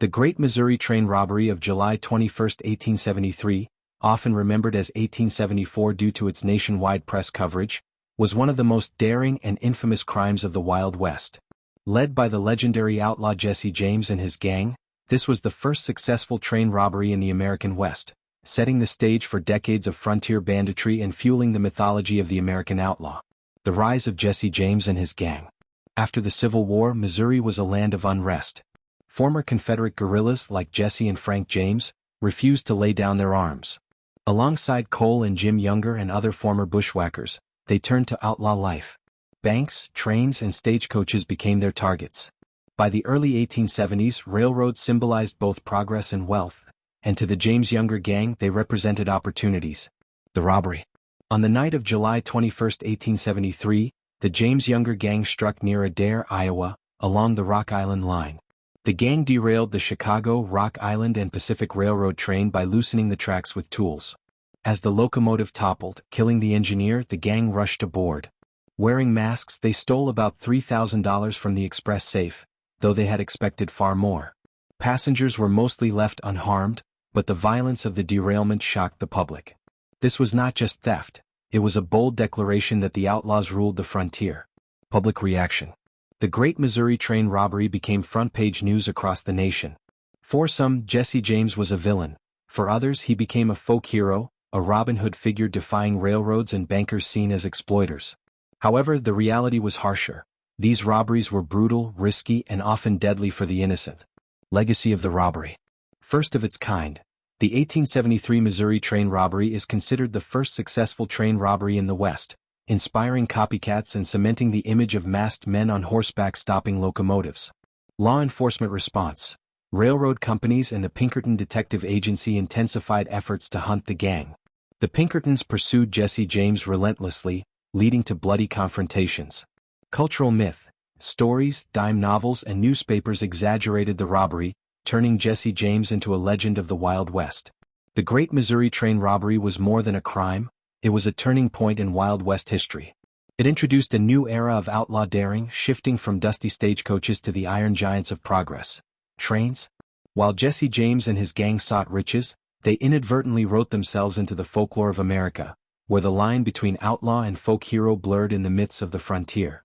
The Great Missouri Train Robbery of July 21, 1873, often remembered as 1874 due to its nationwide press coverage, was one of the most daring and infamous crimes of the Wild West. Led by the legendary outlaw Jesse James and his gang, this was the first successful train robbery in the American West, setting the stage for decades of frontier banditry and fueling the mythology of the American outlaw. The rise of Jesse James and his gang. After the Civil War, Missouri was a land of unrest. Former Confederate guerrillas like Jesse and Frank James refused to lay down their arms. Alongside Cole and Jim Younger and other former bushwhackers, they turned to outlaw life. Banks, trains, and stagecoaches became their targets. By the early 1870s, railroads symbolized both progress and wealth, and to the James Younger gang they represented opportunities. The robbery. On the night of July 21, 1873, the James Younger gang struck near Adair, Iowa, along the Rock Island Line. The gang derailed the Chicago, Rock Island and Pacific Railroad train by loosening the tracks with tools. As the locomotive toppled, killing the engineer, the gang rushed aboard. Wearing masks, they stole about $3,000 from the express safe, though they had expected far more. Passengers were mostly left unharmed, but the violence of the derailment shocked the public. This was not just theft, it was a bold declaration that the outlaws ruled the frontier. Public reaction. The Great Missouri Train Robbery became front-page news across the nation. For some, Jesse James was a villain. For others, he became a folk hero, a Robin Hood figure defying railroads and bankers seen as exploiters. However, the reality was harsher. These robberies were brutal, risky, and often deadly for the innocent. Legacy of the robbery. First of its kind, the 1873 Missouri train robbery is considered the first successful train robbery in the West, inspiring copycats and cementing the image of masked men on horseback stopping locomotives. Law enforcement response. Railroad companies and the Pinkerton Detective Agency intensified efforts to hunt the gang. The Pinkertons pursued Jesse James relentlessly, leading to bloody confrontations. Cultural myth. Stories, dime novels, and newspapers exaggerated the robbery, turning Jesse James into a legend of the Wild West. The Great Missouri Train Robbery was more than a crime, it was a turning point in Wild West history. It introduced a new era of outlaw daring, shifting from dusty stagecoaches to the iron giants of progress. Trains? While Jesse James and his gang sought riches, they inadvertently wrote themselves into the folklore of America, where the line between outlaw and folk hero blurred in the myths of the frontier.